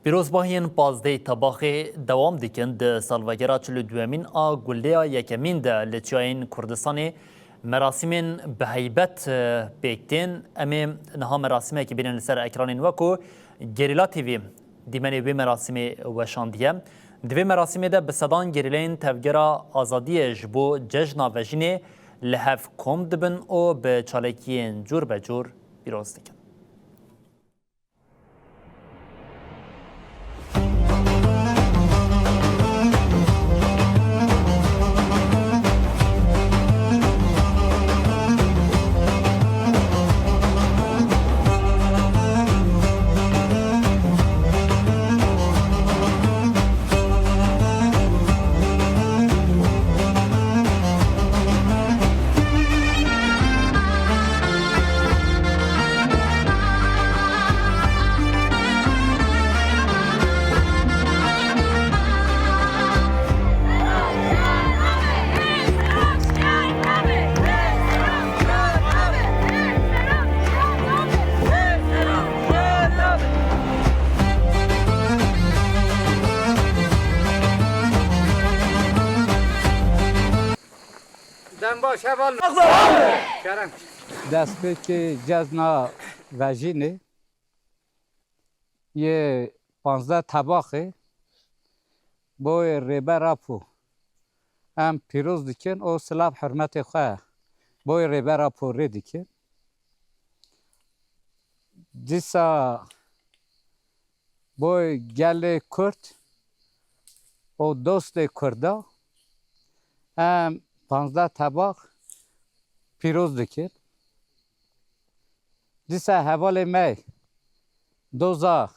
پیروزباهین پازده طباخی دوام دیکن ده سالوگرا 42 آ گلدیا یکمین ده لچیاین کردستانی مراسمین به هیبت بیکتین امی نها مراسمه که بینن لسر اکرانین وکو گریلا تیوی دیمنی وی مراسمی وشاندیه دوی مراسمی ده بسدان گریلین تفگرا آزادی جبو ججنا وجینه لحف کم دبن و به چالکین جور به جور پیروز دیکن. دست به که جزنا وجینه یه 15 طباقه بای ریبه راپو هم پیروز دیکن او سلاب حرمت خواه بای ریبه راپو ری دیکن دیسا بای گل کرد او دوست کردا هم 15 طباق پیروز دیکن دیسا حوال می دوزا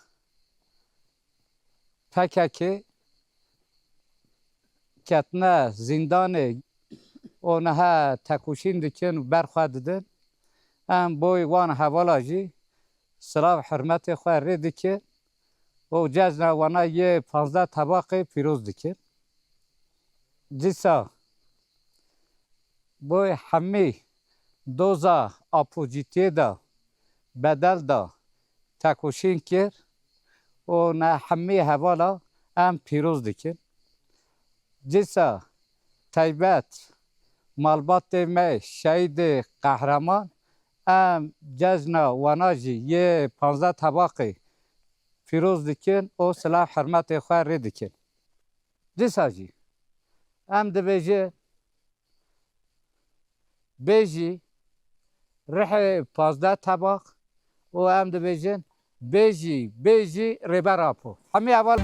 پککی کتنه زندان اونها تکوشین دیکن برخواد دادن هم بوی وان حوالا جی سلام حرمت خواه ری دیکن و جزنه وانا یه 15 طباق پیروز دیکن دیسا بوی همه دوزا اپوزیتی دا بدل دا تکوشین کرد و نه همه حوالا هم پیروز دیکن جیسا تایبت مالبات می شهید قهرمان هم جزنا وناجی یه 15 طباقی پیروز دیکن و سلاح حرمت خواه ری دیکن جیسا جی هم دبیجه بیجی رح 15 طباق و هم دبیجن بیجی ریبه راپو همه اول